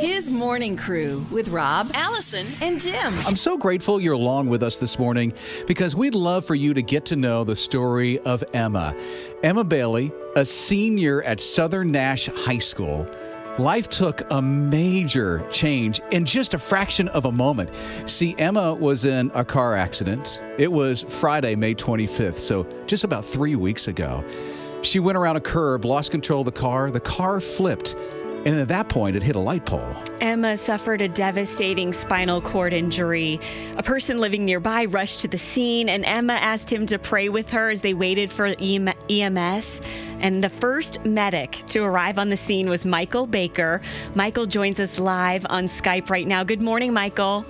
His morning crew with Rob, Allison, and Jim. I'm so grateful you're along with us this morning because we'd love for you to get to know the story of Emma. Emma Bailey, a senior at Southern Nash High School. Life took a major change in just a fraction of a moment. See, Emma was in a car accident. It was Friday, May 25th, so just about 3 weeks ago. She went around a curb, lost control of the car flipped, and at that point, it hit a light pole. Emma suffered a devastating spinal cord injury. A person living nearby rushed to the scene, and Emma asked him to pray with her as they waited for EMS. And the first medic to arrive on the scene was Michael Baker. Michael joins us live on Skype right now. Good morning, Michael.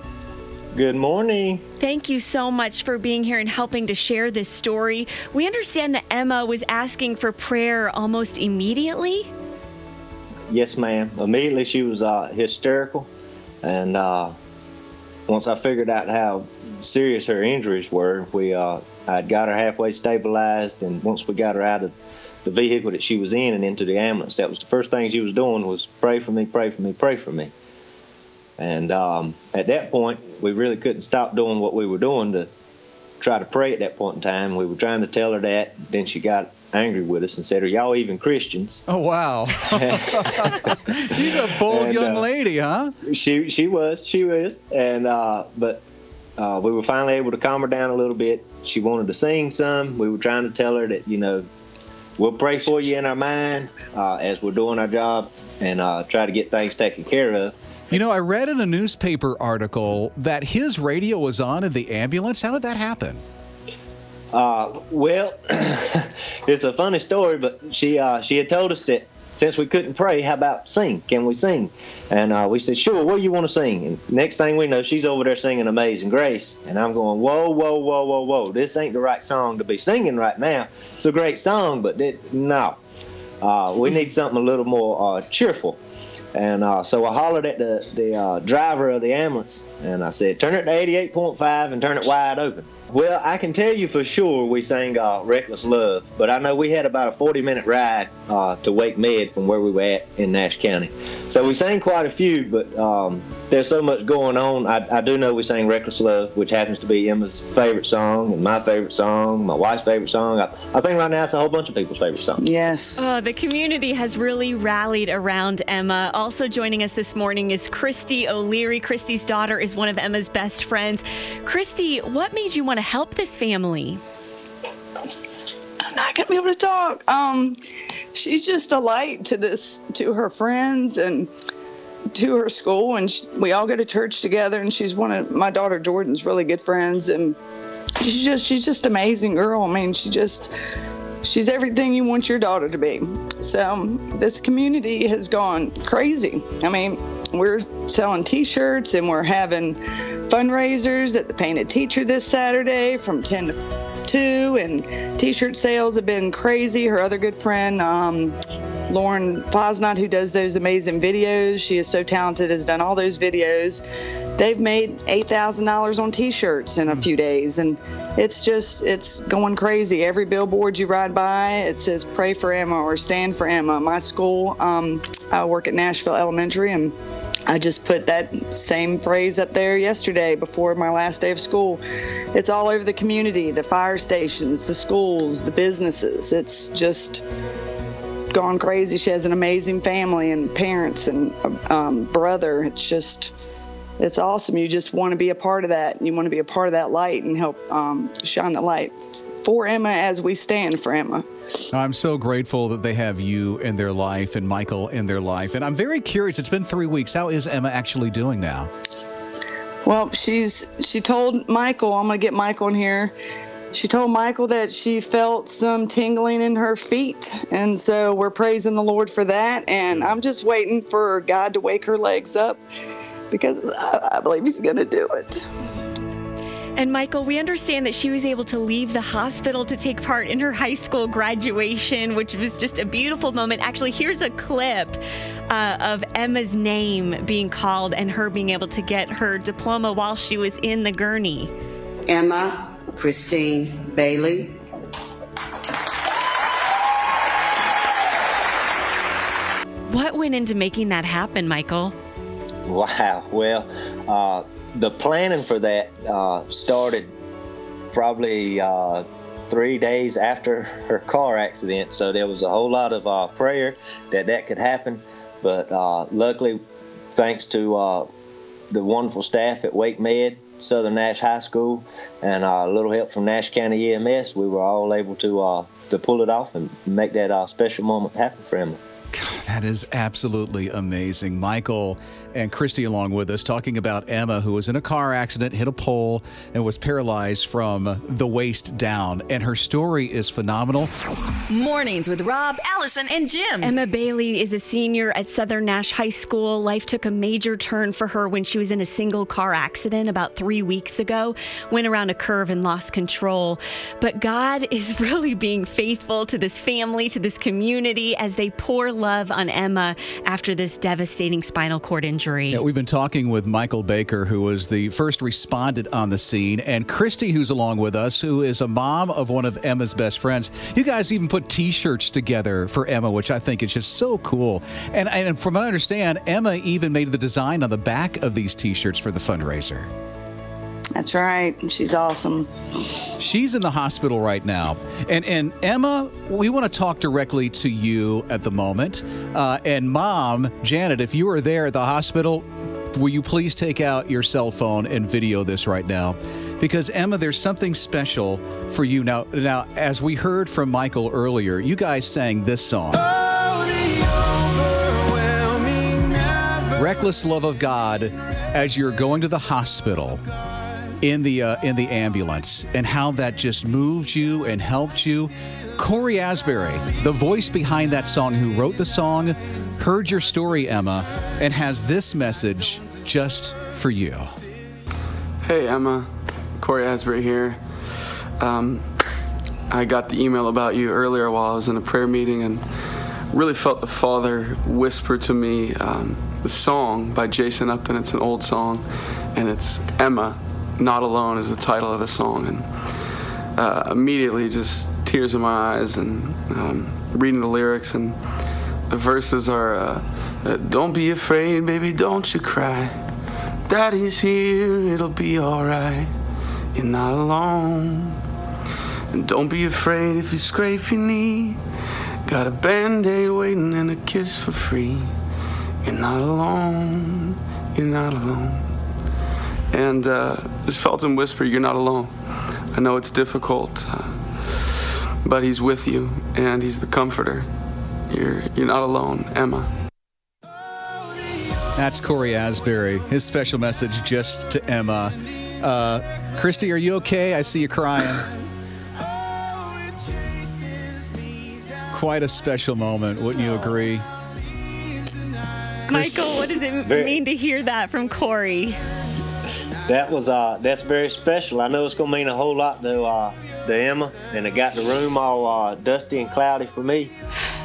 Good morning. Thank you so much for being here and helping to share this story. We understand that Emma was asking for prayer almost immediately. Yes, ma'am. Immediately she was hysterical, and once I figured out how serious her injuries were, I'd got her halfway stabilized, and once we got her out of the vehicle that she was in and into the ambulance, that was the first thing she was doing was pray for me, pray for me, pray for me. And at that point, we really couldn't stop doing what we were doing to try to pray at that point in time. We were trying to tell her that. Then she got angry with us and said, "Are y'all even Christians?" Oh, wow. She's a bold young lady, huh? She was. And but we were finally able to calm her down a little bit. She wanted to sing some. We were trying to tell her that, we'll pray for you in our mind as we're doing our job and try to get things taken care of. I read in a newspaper article that his radio was on in the ambulance. How did that happen? Well, it's a funny story, but she had told us that since we couldn't pray, how about sing? Can we sing? And we said, sure, what do you want to sing? And next thing we know, she's over there singing Amazing Grace. And I'm going, whoa, whoa, whoa, whoa, whoa. This ain't the right song to be singing right now. It's a great song, but no. We need something a little more cheerful. And so I hollered at the driver of the ambulance, and I said, turn it to 88.5 and turn it wide open. Well, I can tell you for sure we sang Reckless Love, but I know we had about a 40-minute ride to Wake Med from where we were at in Nash County. So we sang quite a few, but there's so much going on. I do know we sang Reckless Love, which happens to be Emma's favorite song and my favorite song, my wife's favorite song. I think right now it's a whole bunch of people's favorite songs. Yes. The community has really rallied around Emma. Also joining us this morning is Christy O'Leary. Christy's daughter is one of Emma's best friends. Christy, what made you want to help this family? I'm not gonna be able to talk. She's just a light to her friends and to her school, and we all go to church together. And she's one of my daughter Jordan's really good friends, and she's just an amazing girl. I mean, she's everything you want your daughter to be. So this community has gone crazy. I mean, we're selling T-shirts and we're having fundraisers at the Painted Teacher this Saturday from 10 to 2, and T-shirt sales have been crazy. Her other good friend, Lauren Fosnot, who does those amazing videos, she is so talented, has done all those videos. They've made $8,000 on T-shirts in a few days, and it's going crazy. Every billboard you ride by, it says pray for Emma or stand for Emma. My school, I work at Nashville Elementary, and I just put that same phrase up there yesterday before my last day of school. It's all over the community, the fire stations, the schools, the businesses. It's just gone crazy. She has an amazing family and parents and brother. It's awesome. You just want to be a part of that. You want to be a part of that light and help shine the light for Emma as we stand for Emma. I'm so grateful that they have you in their life and Michael in their life. And I'm very curious, it's been 3 weeks. How is Emma actually doing now? Well, she told Michael, I'm going to get Michael in here. She told Michael that she felt some tingling in her feet. And so we're praising the Lord for that. And I'm just waiting for God to wake her legs up, because I believe he's going to do it. And Michael, we understand that she was able to leave the hospital to take part in her high school graduation, which was just a beautiful moment. Actually, here's a clip of Emma's name being called and her being able to get her diploma while she was in the gurney. Emma Christine Bailey. What went into making that happen, Michael? Wow. Well, the planning for that started probably 3 days after her car accident. So there was a whole lot of prayer that could happen. But luckily, thanks to the wonderful staff at Wake Med, Southern Nash High School, and a little help from Nash County EMS, we were all able to pull it off and make that special moment happen for him. God, that is absolutely amazing. Michael and Christy along with us talking about Emma, who was in a car accident, hit a pole, and was paralyzed from the waist down. And her story is phenomenal. Mornings with Rob, Allison, and Jim. Emma Bailey is a senior at Southern Nash High School. Life took a major turn for her when she was in a single car accident about 3 weeks ago, went around a curve and lost control. But God is really being faithful to this family, to this community, as they pour love on Emma after this devastating spinal cord injury. Yeah, we've been talking with Michael Baker, who was the first respondent on the scene, and Christy, who's along with us, who is a mom of one of Emma's best friends. You guys even put T-shirts together for Emma, which I think is just so cool. And from what I understand, Emma even made the design on the back of these T-shirts for the fundraiser. That's right. She's awesome. She's in the hospital right now. And Emma, we want to talk directly to you at the moment. And Mom, Janet, if you are there at the hospital, will you please take out your cell phone and video this right now? Because, Emma, there's something special for you. Now, as we heard from Michael earlier, you guys sang this song. Reckless Love of God, as you're going to the hospital in the ambulance, and how that just moved you and helped you. Cory Asbury, the voice behind that song, who wrote the song, heard your story, Emma, and has this message just for you. Hey, Emma. Cory Asbury here. I got the email about you earlier while I was in a prayer meeting, and really felt the Father whisper to me the song by Jason Upton. It's an old song, and it's Emma, Not Alone is the title of the song. And immediately just tears in my eyes, and reading the lyrics, and the verses are, don't be afraid, baby, don't you cry. Daddy's here, it'll be alright. You're not alone. And don't be afraid if you scrape your knee. Got a Band-Aid waiting and a kiss for free. You're not alone. You're not alone. And just felt him whisper, you're not alone. I know it's difficult, but he's with you, and he's the comforter. You're not alone, Emma. That's Cory Asbury. His special message just to Emma. Christy, are you okay? I see you crying. Quite a special moment, wouldn't you agree? Michael, what does it mean to hear that from Cory? That's very special. I know it's gonna mean a whole lot to Emma, and it got the room all dusty and cloudy for me.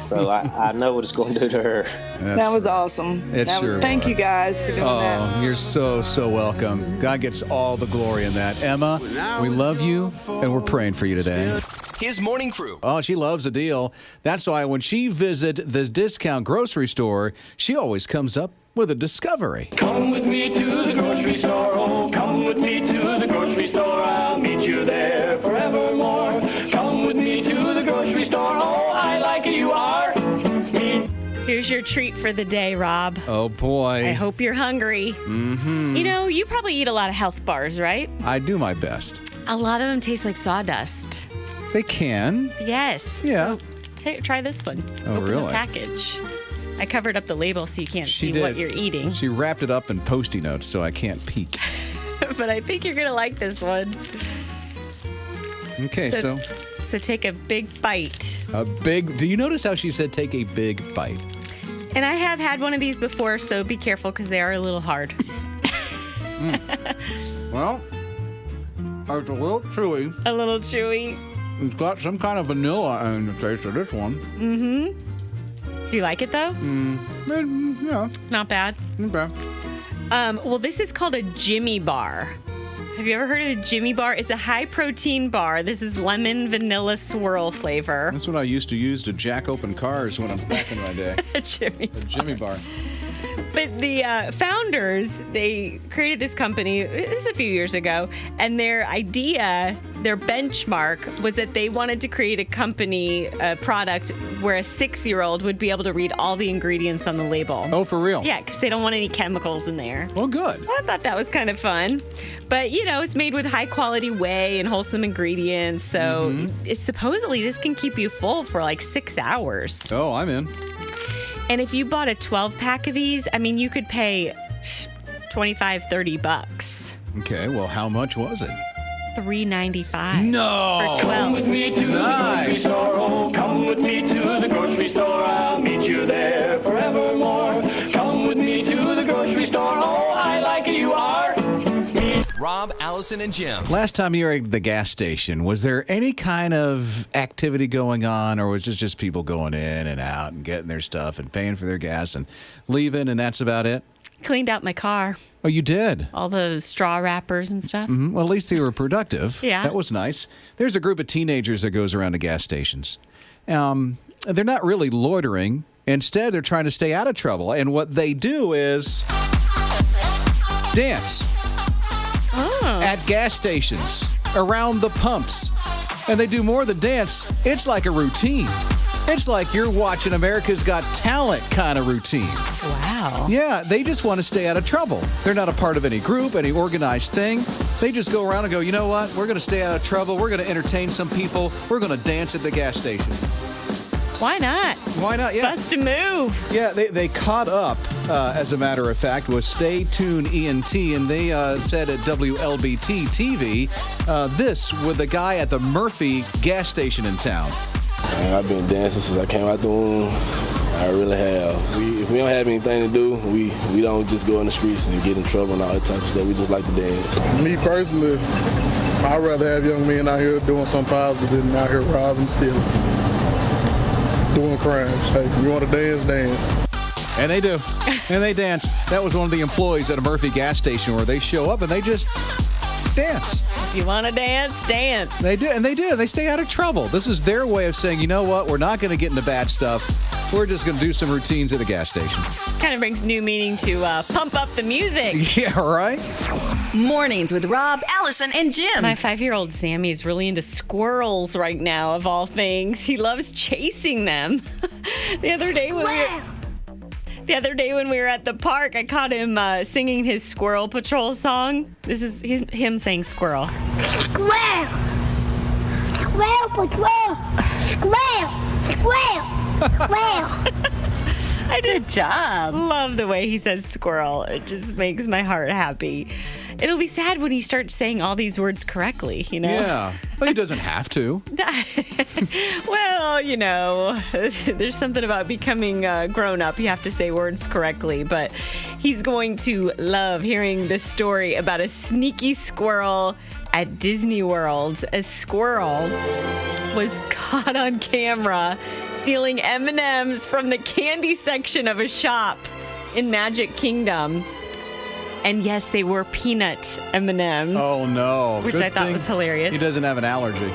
So I know what it's going to do to her. That was awesome. Thank you guys for doing that. Oh, you're so welcome. God gets all the glory in that. Emma, we love you, and we're praying for you today. His morning crew. Oh, she loves a deal. That's why when she visits the discount grocery store, she always comes up with a discovery. Come with me to the grocery store. Oh, come with me to the grocery store. I'll meet you there forevermore. Come with me to the grocery store. Oh, I like you are. Here's your treat for the day, Rob. Oh, boy. I hope you're hungry. Mm-hmm. You know, you probably eat a lot of health bars, right? I do my best. A lot of them taste like sawdust. They can. Yes. Yeah. So try this one. Oh, Open really? the package. I covered up the label so you can't She see did. what you're eating. She wrapped it up in Post-it notes so I can't peek. But I think you're going to like this one. Okay, so take a big bite. do you notice how she said take a big bite? And I have had one of these before, so be careful because they are a little hard. Well, it's a little chewy. A little chewy. It's got some kind of vanilla in the taste of this one. Mm-hmm. Do you like it, though? Yeah. Not bad? Okay. Well, this is called a Jimmy Bar. Have you ever heard of a Jimmy Bar? It's a high-protein bar. This is lemon vanilla swirl flavor. That's what I used to use to jack open cars when I'm back in my day. A Jimmy Bar. But the founders, they created this company, it was a few years ago, and their idea, their benchmark was that they wanted to create a company, a product where a 6-year-old would be able to read all the ingredients on the label. Oh, for real? Yeah, because they don't want any chemicals in there. Well, good. Well, I thought that was kind of fun. But, it's made with high-quality whey and wholesome ingredients, so supposedly this can keep you full for like 6 hours. Oh, I'm in. And if you bought a 12-pack of these, you could pay $25-$30. Okay, well, how much was it? $3.95. No! For 12. Come with me to the grocery store. Oh, come with me to the grocery store. I'll meet you there forevermore. Come with me to the grocery store. Oh, I like it. You are. Rob, Allison, and Jim. Last time you were at the gas station, was there any kind of activity going on, or was it just people going in and out and getting their stuff and paying for their gas and leaving, and that's about it? Cleaned out my car. Oh, you did? All the straw wrappers and stuff. Mm-hmm. Well, at least they were productive. Yeah. That was nice. There's a group of teenagers that goes around to gas stations. They're not really loitering. Instead, they're trying to stay out of trouble. And what they do is dance at gas stations, around the pumps. And they do more than dance. It's like a routine. It's like you're watching America's Got Talent kind of routine. Wow. Yeah, they just want to stay out of trouble. They're not a part of any group, any organized thing. They just go around and go, you know what? We're going to stay out of trouble. We're going to entertain some people. We're going to dance at the gas station. Why not? Why not? Yeah. Bust a move. Yeah, they caught up, as a matter of fact, with Stay Tuned ENT, and they said at WLBT TV, this with the guy at the Murphy gas station in town. I've been dancing since I came out the womb. I really have. If we don't have anything to do, we don't just go in the streets and get in trouble and all that type of stuff. We just like to dance. Me personally, I'd rather have young men out here doing something positive than out here robbing, stealing, doing crimes. Hey, you want to dance? And they do. And they dance. That was one of the employees at a Murphy gas station where they show up and they just dance. If you want to dance, dance. They do, and they do. They stay out of trouble. This is their way of saying, you know what? We're not going to get into bad stuff. We're just going to do some routines at a gas station. Kind of brings new meaning to pump up the music. Yeah, right? Mornings with Rob, Allison, and Jim. My 5-year-old Sammy is really into squirrels right now, of all things. He loves chasing them. The other day when we were at the park, I caught him singing his Squirrel Patrol song. This is him saying squirrel. Squirrel! Squirrel Patrol! Squirrel! Squirrel! Squirrel! Good job. Love the way he says squirrel. It just makes my heart happy. It'll be sad when he starts saying all these words correctly, Yeah. Well, he doesn't have to. Well, there's something about becoming grown up. You have to say words correctly, but he's going to love hearing the story about a sneaky squirrel at Disney World. A squirrel was caught on camera stealing M&Ms from the candy section of a shop in Magic Kingdom. And yes, they were peanut M&Ms. Oh, no. Which Good I thought thing was hilarious. He doesn't have an allergy.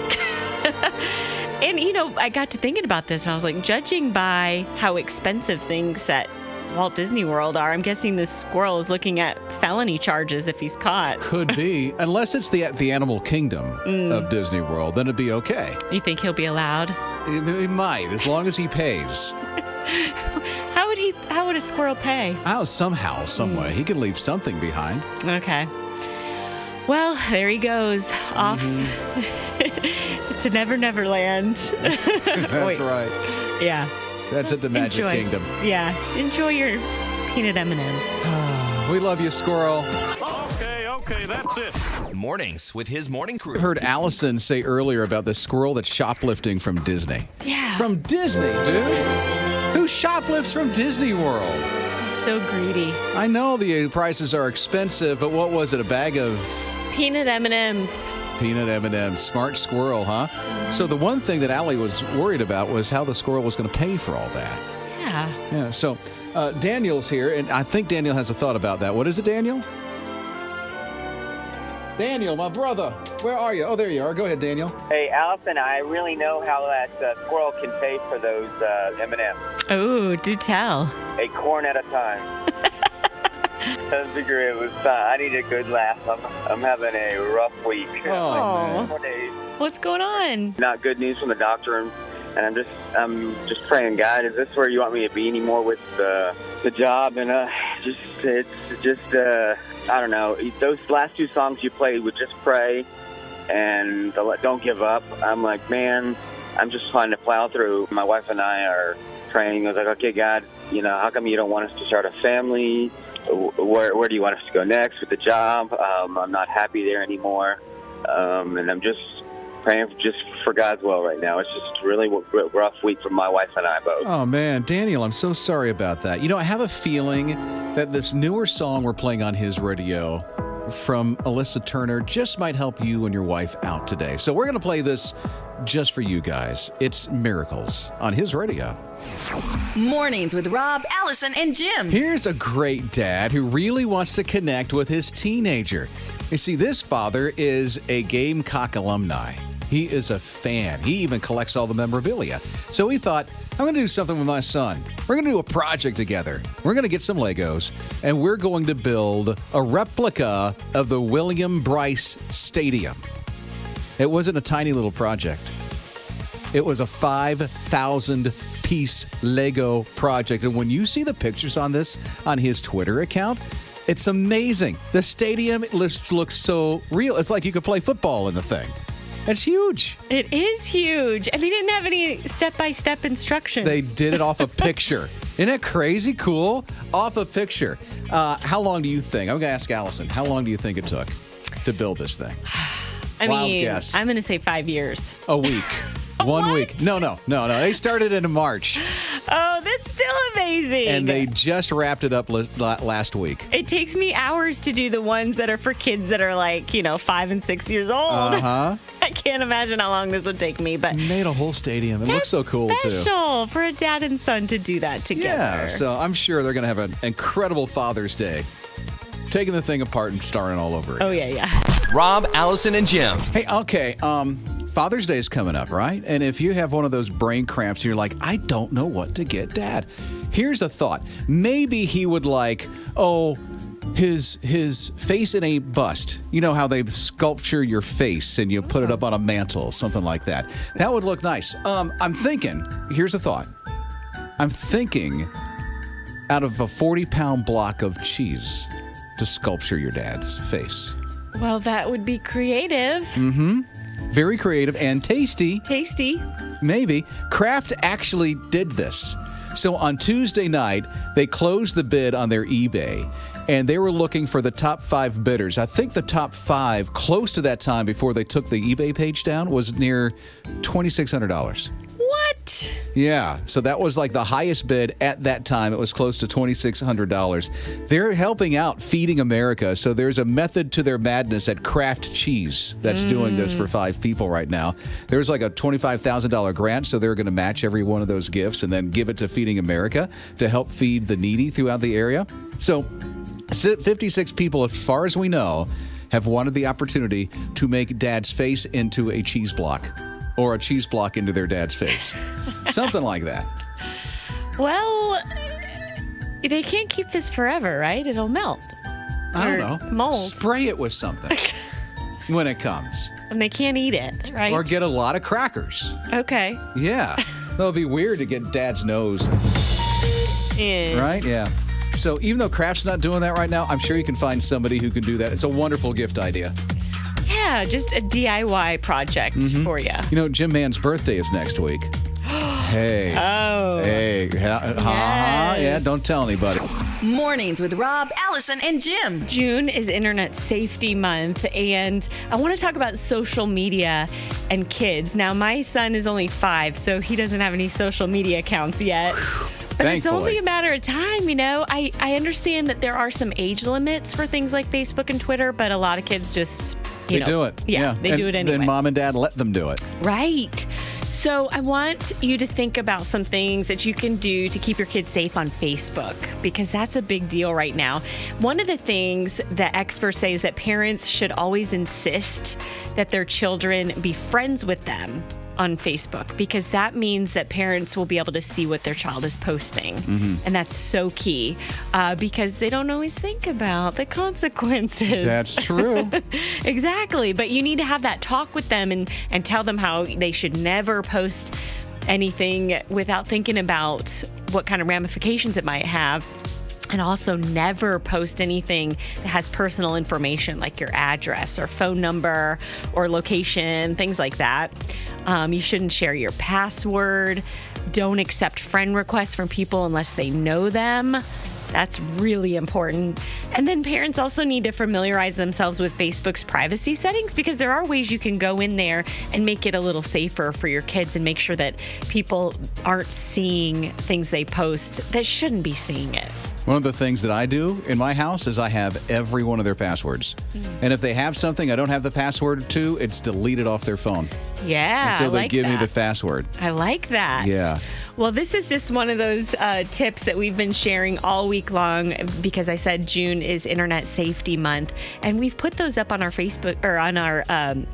And, I got to thinking about this, and I was like, judging by how expensive things at Walt Disney World are, I'm guessing this squirrel is looking at felony charges if he's caught. Could be. Unless it's the Animal Kingdom of Disney World, then it'd be okay. You think he'll be allowed? He might, as long as he pays. How would a squirrel pay? Somehow, some way. He can leave something behind. Okay. Well, there he goes. Off to Never Never Land. That's right. Yeah. That's at the Magic Kingdom. Yeah. Enjoy your peanut M&Ms. We love you, squirrel. Okay, that's it. Mornings with his morning crew. I heard Allison say earlier about the squirrel that's shoplifting from Disney. Yeah. From Disney, dude. Who shoplifts from Disney World? So greedy. I know the prices are expensive, but what was it, a bag of... Peanut M&Ms. Peanut M&Ms. Smart squirrel, huh? So the one thing that Allie was worried about was how the squirrel was going to pay for all that. Yeah. Yeah, so Daniel's here, and I think Daniel has a thought about that. What is it, Daniel? Daniel, my brother, where are you? Oh, there you are. Go ahead, Daniel. Hey, Allison, I really know how that squirrel can pay for those M&Ms. Oh, do tell. A corn at a time. I figure it was I need a good laugh. I'm having a rough week. Oh. What's going on? Not good news from the doctor, and I'm just praying, God, is this where you want me to be anymore with the job? And it's just I don't know. Those last two songs you played with Just Pray and Don't Give Up. I'm like, man, I'm just trying to plow through. My wife and I are praying. I was like, okay, God, how come you don't want us to start a family? Where do you want us to go next with the job? I'm not happy there anymore. And I'm just praying just for God's will right now. It's just a really rough week for my wife and I both. Oh, man. Daniel, I'm so sorry about that. I have a feeling that this newer song we're playing on his radio from Alyssa Turner just might help you and your wife out today. So we're going to play this just for you guys. It's Miracles on his radio. Mornings with Rob, Allison, and Jim. Here's a great dad who really wants to connect with his teenager. You see, this father is a Gamecock alumni. He is a fan. He even collects all the memorabilia. So he thought, I'm going to do something with my son. We're going to do a project together. We're going to get some Legos, and we're going to build a replica of the William Bryce Stadium. It wasn't a tiny little project. It was a 5,000-piece Lego project. And when you see the pictures on this on his Twitter account, it's amazing. The stadium looks so real. It's like you could play football in the thing. It's huge. It is huge. And they didn't have any step-by-step instructions. They did it off a picture. Isn't that crazy cool? Off a picture. How long do you think? I'm going to ask Allison. How long do you think it took to build this thing? Wild guess. I'm going to say 5 years. A week. 1 week. No. They started in March. Oh, that's still amazing. And they just wrapped it up last week. It takes me hours to do the ones that are for kids that are 5 and 6 years old. Uh-huh. I can't imagine how long this would take me, but made a whole stadium. It looks so cool, too. Special for a dad and son to do that together. Yeah, so I'm sure they're going to have an incredible Father's Day. Taking the thing apart and starting all over again. Oh, yeah. Rob, Allison, and Jim. Hey, okay. Father's Day is coming up, right? And if you have one of those brain cramps and you're like, I don't know what to get Dad. Here's a thought. Maybe he would like, his face in a bust. You know how they sculpture your face and you put it up on a mantle, something like that. That would look nice. I'm thinking, here's a thought. I'm thinking out of a 40-pound block of cheese to sculpture your dad's face. Well, that would be creative. Mm-hmm. Very creative and tasty. Tasty. Maybe. Kraft actually did this. So on Tuesday night, they closed the bid on their eBay, and they were looking for the top 5 bidders. I think the top 5, close to that time before they took the eBay page down, was near $2,600. What? Yeah, so that was like the highest bid at that time. It was close to $2,600. They're helping out Feeding America, so there's a method to their madness at Kraft Cheese that's doing this for 5 people right now. There's like a $25,000 grant, so they're going to match every one of those gifts and then give it to Feeding America to help feed the needy throughout the area. So 56 people, as far as we know, have wanted the opportunity to make Dad's face into a cheese block. Or a cheese block into their dad's face. Something like that. Well, they can't keep this forever, right? It'll melt. I don't know. Mold. Spray it with something when it comes. And they can't eat it, right? Or get a lot of crackers. Okay. Yeah. That'll be weird to get Dad's nose. Right? Yeah. So even though Kraft's not doing that right now, I'm sure you can find somebody who can do that. It's a wonderful gift idea. Yeah, just a DIY project for you. You know, Jim Mann's birthday is next week. Hey. Oh. Hey. Yeah, don't tell anybody. Mornings with Rob, Allison, and Jim. June is Internet Safety Month, and I want to talk about social media and kids. Now, my son is only 5, so he doesn't have any social media accounts yet. But Thankfully. It's only a matter of time, you know. I understand that there are some age limits for things like Facebook and Twitter, but a lot of kids just, They do it. Yeah, they do it anyway. Then mom and dad let them do it. Right. So I want you to think about some things that you can do to keep your kids safe on Facebook, because that's a big deal right now. One of the things that experts say is that parents should always insist that their children be friends with them on Facebook, because that means that parents will be able to see what their child is posting. And that's so key because they don't always think about the consequences. That's true. Exactly. But you need to have that talk with them and tell them how they should never post anything without thinking about what kind of ramifications it might have. And also never post anything that has personal information like your address or phone number or location, things like that. You shouldn't share your password. Don't accept friend requests from people unless they know them. That's really important. And then parents also need to familiarize themselves with Facebook's privacy settings, because there are ways you can go in there and make it a little safer for your kids and make sure that people aren't seeing things they post that shouldn't be seeing it. One of the things that I do in my house is I have every one of their passwords. And if they have something I don't have the password to, it's deleted off their phone. Yeah, until they I like give me that. the password. I like that. Yeah. Well, this is just one of those tips that we've been sharing all week long, because I said June is Internet Safety Month. And we've put those up on our Facebook or on our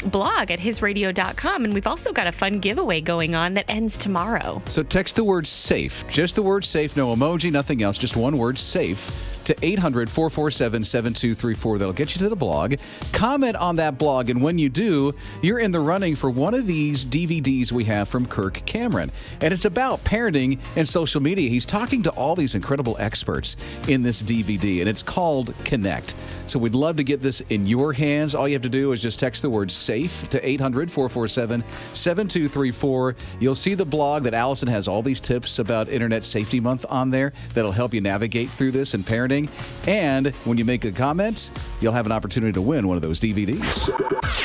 blog at hisradio.com. And we've also got a fun giveaway going on that ends tomorrow. So text the word SAFE, just the word SAFE, no emoji, nothing else, just one word, SAFE, to 800-447-7234. That'll get you to the blog. Comment on that blog, and when you do, you're in the running for one of these DVDs we have from Kirk Cameron. And it's about parenting and social media. He's talking to all these incredible experts in this DVD, and it's called Connect. So we'd love to get this in your hands. All you have to do is just text the word SAFE to 800-447-7234. You'll see the blog that Allison has all these tips about Internet Safety Month on there that'll help you navigate through this and parenting. And when you make a comment, you'll have an opportunity to win one of those DVDs.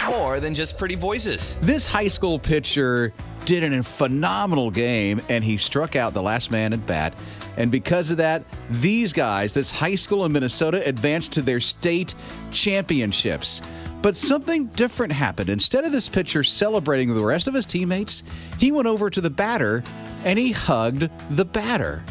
More than just pretty voices. This high school pitcher did a phenomenal game, and he struck out the last man at bat. And because of that, these guys, this high school in Minnesota, advanced to their state championships. But something different happened. Instead of this pitcher celebrating with the rest of his teammates, he went over to the batter and he hugged the batter.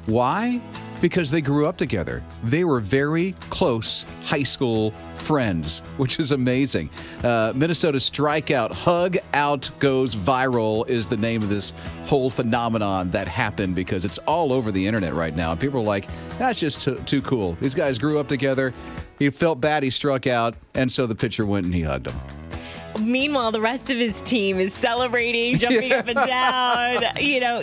Why? Because they grew up together. They were very close high school friends, which is amazing. Minnesota's strikeout, Hug Out Goes Viral, is the name of this whole phenomenon that happened, because it's all over the internet right now. And people are like, that's just too cool. These guys grew up together. He felt bad he struck out, and so the pitcher went and he hugged him. Meanwhile, the rest of his team is celebrating, jumping up and down,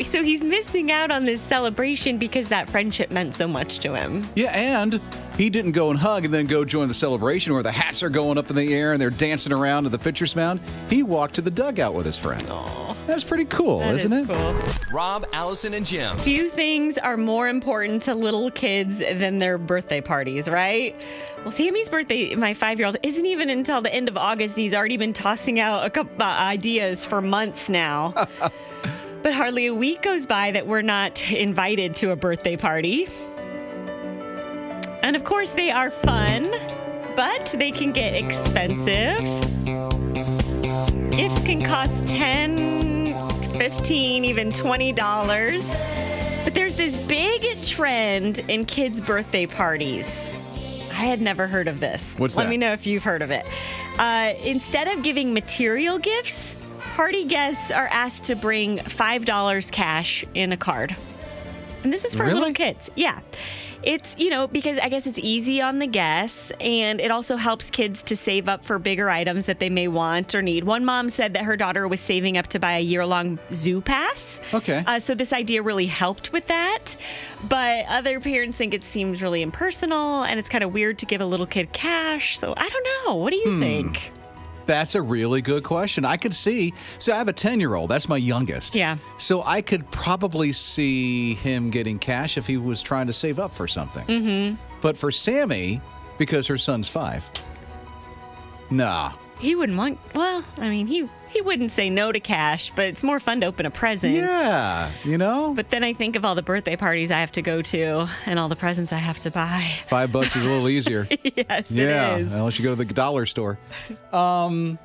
so he's missing out on this celebration because that friendship meant so much to him. Yeah, and he didn't go and hug and then go join the celebration where the hats are going up in the air and they're dancing around to the pitcher's mound. He walked to the dugout with his friend. Aww. That's pretty cool, isn't it? Cool. Rob, Allison, and Jim. Few things are more important to little kids than their birthday parties, right? Well, Sammy's birthday, my 5-year-old, isn't even until the end of August. He's already been tossing out a couple ideas for months now. But hardly a week goes by that we're not invited to a birthday party. And of course, they are fun, but they can get expensive. Gifts can cost $10, $15, even $20. But there's this big trend in kids' birthday parties. I had never heard of this. What's that? Let me know if you've heard of it. Instead of giving material gifts, party guests are asked to bring $5 cash in a card. And this is for little kids. Yeah. It's, because I guess it's easy on the guests, and it also helps kids to save up for bigger items that they may want or need. One mom said that her daughter was saving up to buy a year-long zoo pass. Okay. So this idea really helped with that. But other parents think it seems really impersonal, and it's kind of weird to give a little kid cash. So I don't know. What do you think? That's a really good question. I could see. So I have a 10-year-old. That's my youngest. Yeah. So I could probably see him getting cash if he was trying to save up for something. Mm-hmm. But for Sammy, because her son's 5, nah. He wouldn't want, he wouldn't say no to cash, but it's more fun to open a present. Yeah, But then I think of all the birthday parties I have to go to and all the presents I have to buy. $5 is a little easier. Yes, yeah, it is. Unless you go to the dollar store. Well,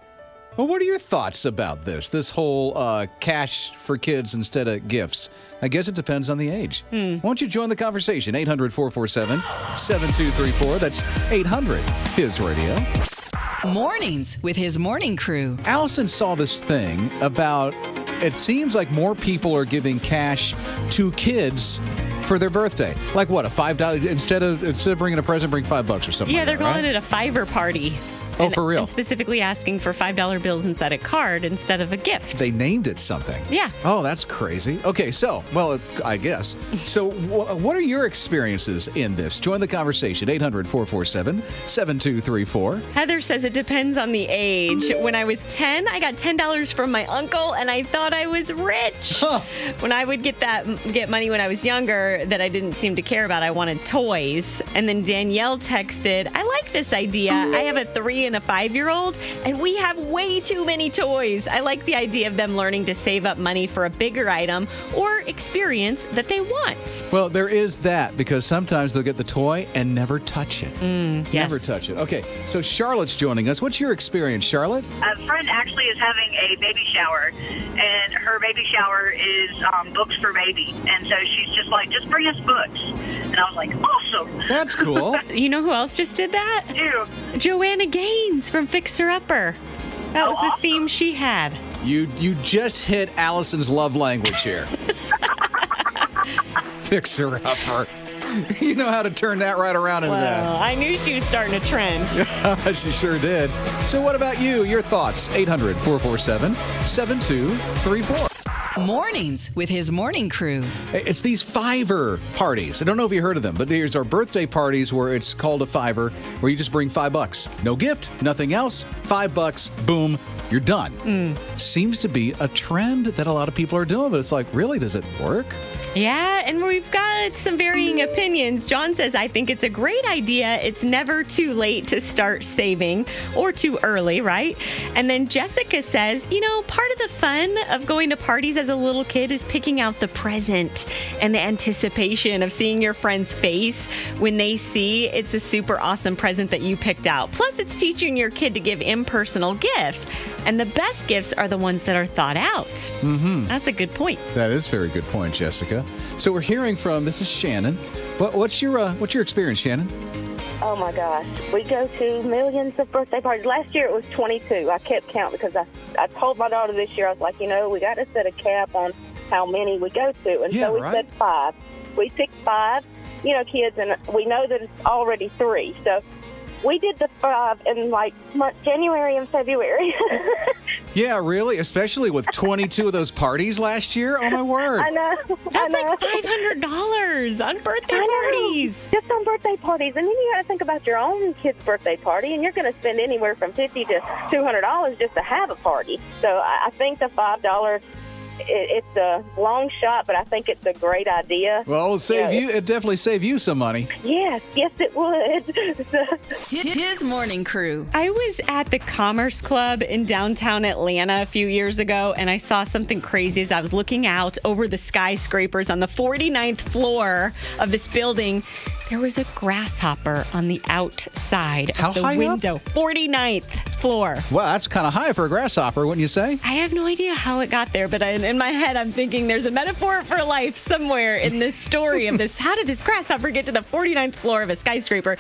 what are your thoughts about this whole cash for kids instead of gifts? I guess it depends on the age. Why don't you join the conversation? 800-447-7234. That's 800-HIS-RADIO. Mornings with his morning crew. Allison saw this thing about it seems like more people are giving cash to kids for their birthday. Like what, a $5 instead of bringing a present, bring $5 or something. Yeah, like they're that, calling right? it a Fiverr party. Oh, for real? And specifically asking for $5 bills inside a card instead of a gift. They named it something. Yeah. Oh, that's crazy. Okay, so, well, I guess. So, what are your experiences in this? Join the conversation. 800-447-7234. Heather says it depends on the age. When I was 10, I got $10 from my uncle, and I thought I was rich. Huh. When I would get money when I was younger that I didn't seem to care about, I wanted toys. And then Danielle texted, I like this idea. I have a 3 and a 5-year-old, and we have way too many toys. I like the idea of them learning to save up money for a bigger item or experience that they want. Well, there is that, because sometimes they'll get the toy and never touch it. Yes. Never touch it. Okay, so Charlotte's joining us. What's your experience, Charlotte? A friend actually is having a baby shower, and her baby shower is books for baby. And so she's just like, just bring us books. And I was like, awesome. That's cool. You know who else just did that? Who? Joanna Gaines from Fixer Upper. That was the theme she had. You just hit Allison's love language here. Fixer upper. You know how to turn that right around into that. Well, I knew she was starting a trend. She sure did. So what about you? Your thoughts? 800-447-7234. Mornings with his morning crew. It's these Fiverr parties. I don't know if you heard of them, but there's our birthday parties where it's called a Fiverr, where you just bring $5. No gift, nothing else. $5, boom, you're done. Seems to be a trend that a lot of people are doing, but it's like, really, does it work? Yeah, and we've got some varying opinions. John says, I think it's a great idea. It's never too late to start saving, or too early, right? And then Jessica says, you know, part of the fun of going to parties as a little kid is picking out the present and the anticipation of seeing your friend's face when they see it's a super awesome present that you picked out. Plus, it's teaching your kid to give impersonal gifts. And the best gifts are the ones that are thought out. Mm-hmm. That's a good point. That is a very good point, Jessica. So we're hearing from, this is Shannon. What's your experience, Shannon? Oh my gosh, we go to millions of birthday parties. Last year it was 22. I kept count because I told my daughter this year, I was like, you know, we got to set a cap on how many we go to. And so we said 5. We picked 5, you know, kids, and we know that it's already 3. So we did the 5 in like January and February. Yeah, really? Especially with 22 of those parties last year? Oh, my word. I know. That's like $500 on birthday parties. Just on birthday parties. And then you got to think about your own kid's birthday party, and you're going to spend anywhere from $50 to $200 just to have a party. So I think the $5, it's a long shot, but I think it's a great idea. Well, it'd definitely save you some money. Yes, it would. His morning crew. I was at the Commerce Club in downtown Atlanta a few years ago, and I saw something crazy as I was looking out over the skyscrapers on the 49th floor of this building. There was a grasshopper on the outside How of the high window. up? 49th floor. Well, that's kind of high for a grasshopper, wouldn't you say? I have no idea how it got there, but in my head, I'm thinking there's a metaphor for life somewhere in this story of this. How did this grasshopper get to the 49th floor of a skyscraper?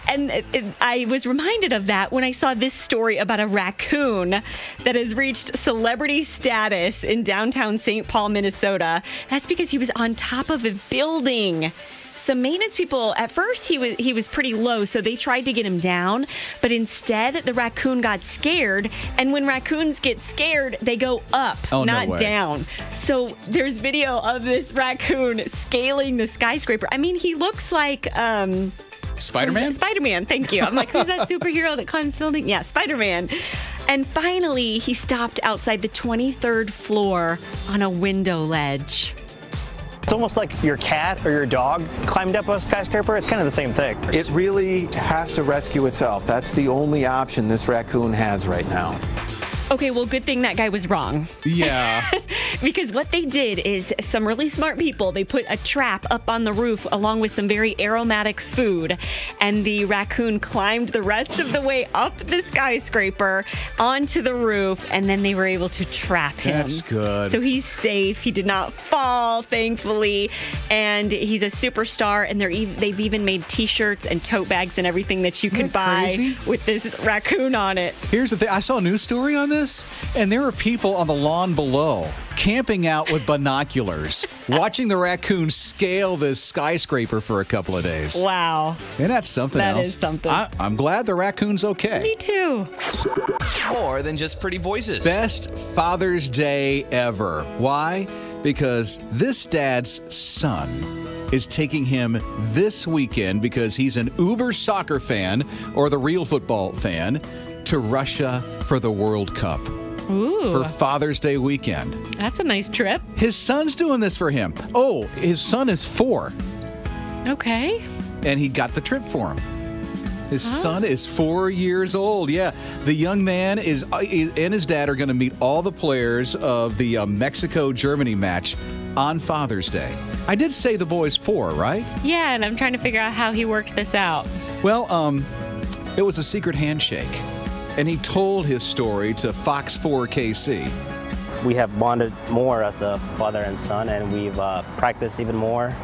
And I was reminded of that when I saw this story about a raccoon that has reached celebrity status in downtown St. Paul, Minnesota. That's because he was on top of a building. Some maintenance people, at first he was pretty low, so they tried to get him down, but instead the raccoon got scared, and when raccoons get scared, they go up, not down. So there's video of this raccoon scaling the skyscraper. I mean, he looks like Spider-Man? Spider-Man, thank you. I'm like, who's that superhero that climbs buildings? Yeah, Spider-Man. And finally, he stopped outside the 23rd floor on a window ledge. It's almost like your cat or your dog climbed up a skyscraper. It's kind of the same thing. It really has to rescue itself. That's the only option this raccoon has right now. Okay, well, good thing that guy was wrong. Yeah. Because what they did is some really smart people, they put a trap up on the roof along with some very aromatic food. And the raccoon climbed the rest of the way up the skyscraper onto the roof. And then they were able to trap him. That's good. So he's safe. He did not fall, thankfully. And he's a superstar. And they've even made T-shirts and tote bags and everything that you could buy with this raccoon on it. Here's the thing. I saw a news story on this, and there were people on the lawn below camping out with binoculars, watching the raccoons scale this skyscraper for a couple of days. Wow. And that's something else. That is something. I'm glad the raccoon's okay. Me too. More than just pretty voices. Best Father's Day ever. Why? Because this dad's son is taking him this weekend, because he's an uber soccer fan, or the real football fan, to Russia for the World Cup. Ooh. For Father's Day weekend. That's a nice trip. His son's doing this for him. Oh, his son is 4. Okay. And he got the trip for him. His son is 4 years old. Yeah. The young man and his dad are going to meet all the players of the Mexico-Germany match on Father's Day. I did say the boy's 4, right? Yeah, and I'm trying to figure out how he worked this out. Well, it was a secret handshake. And he told his story to Fox 4 KC. We have bonded more as a father and son, and we've practiced even more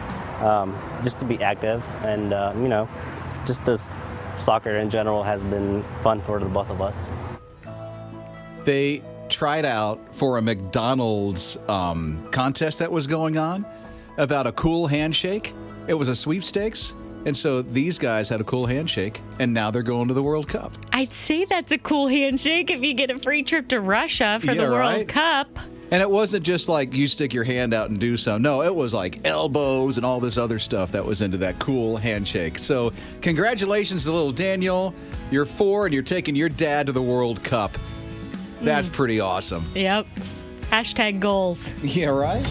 just to be active. And, just this soccer in general has been fun for the both of us. They tried out for a McDonald's contest that was going on about a cool handshake. It was a sweepstakes. And so these guys had a cool handshake, and now they're going to the World Cup. I'd say that's a cool handshake if you get a free trip to Russia for the World Cup. And it wasn't just like you stick your hand out and do something. No, it was like elbows and all this other stuff that was into that cool handshake. So congratulations to little Daniel. You're 4 and you're taking your dad to the World Cup. That's pretty awesome. Yep. #goals. Yeah, right?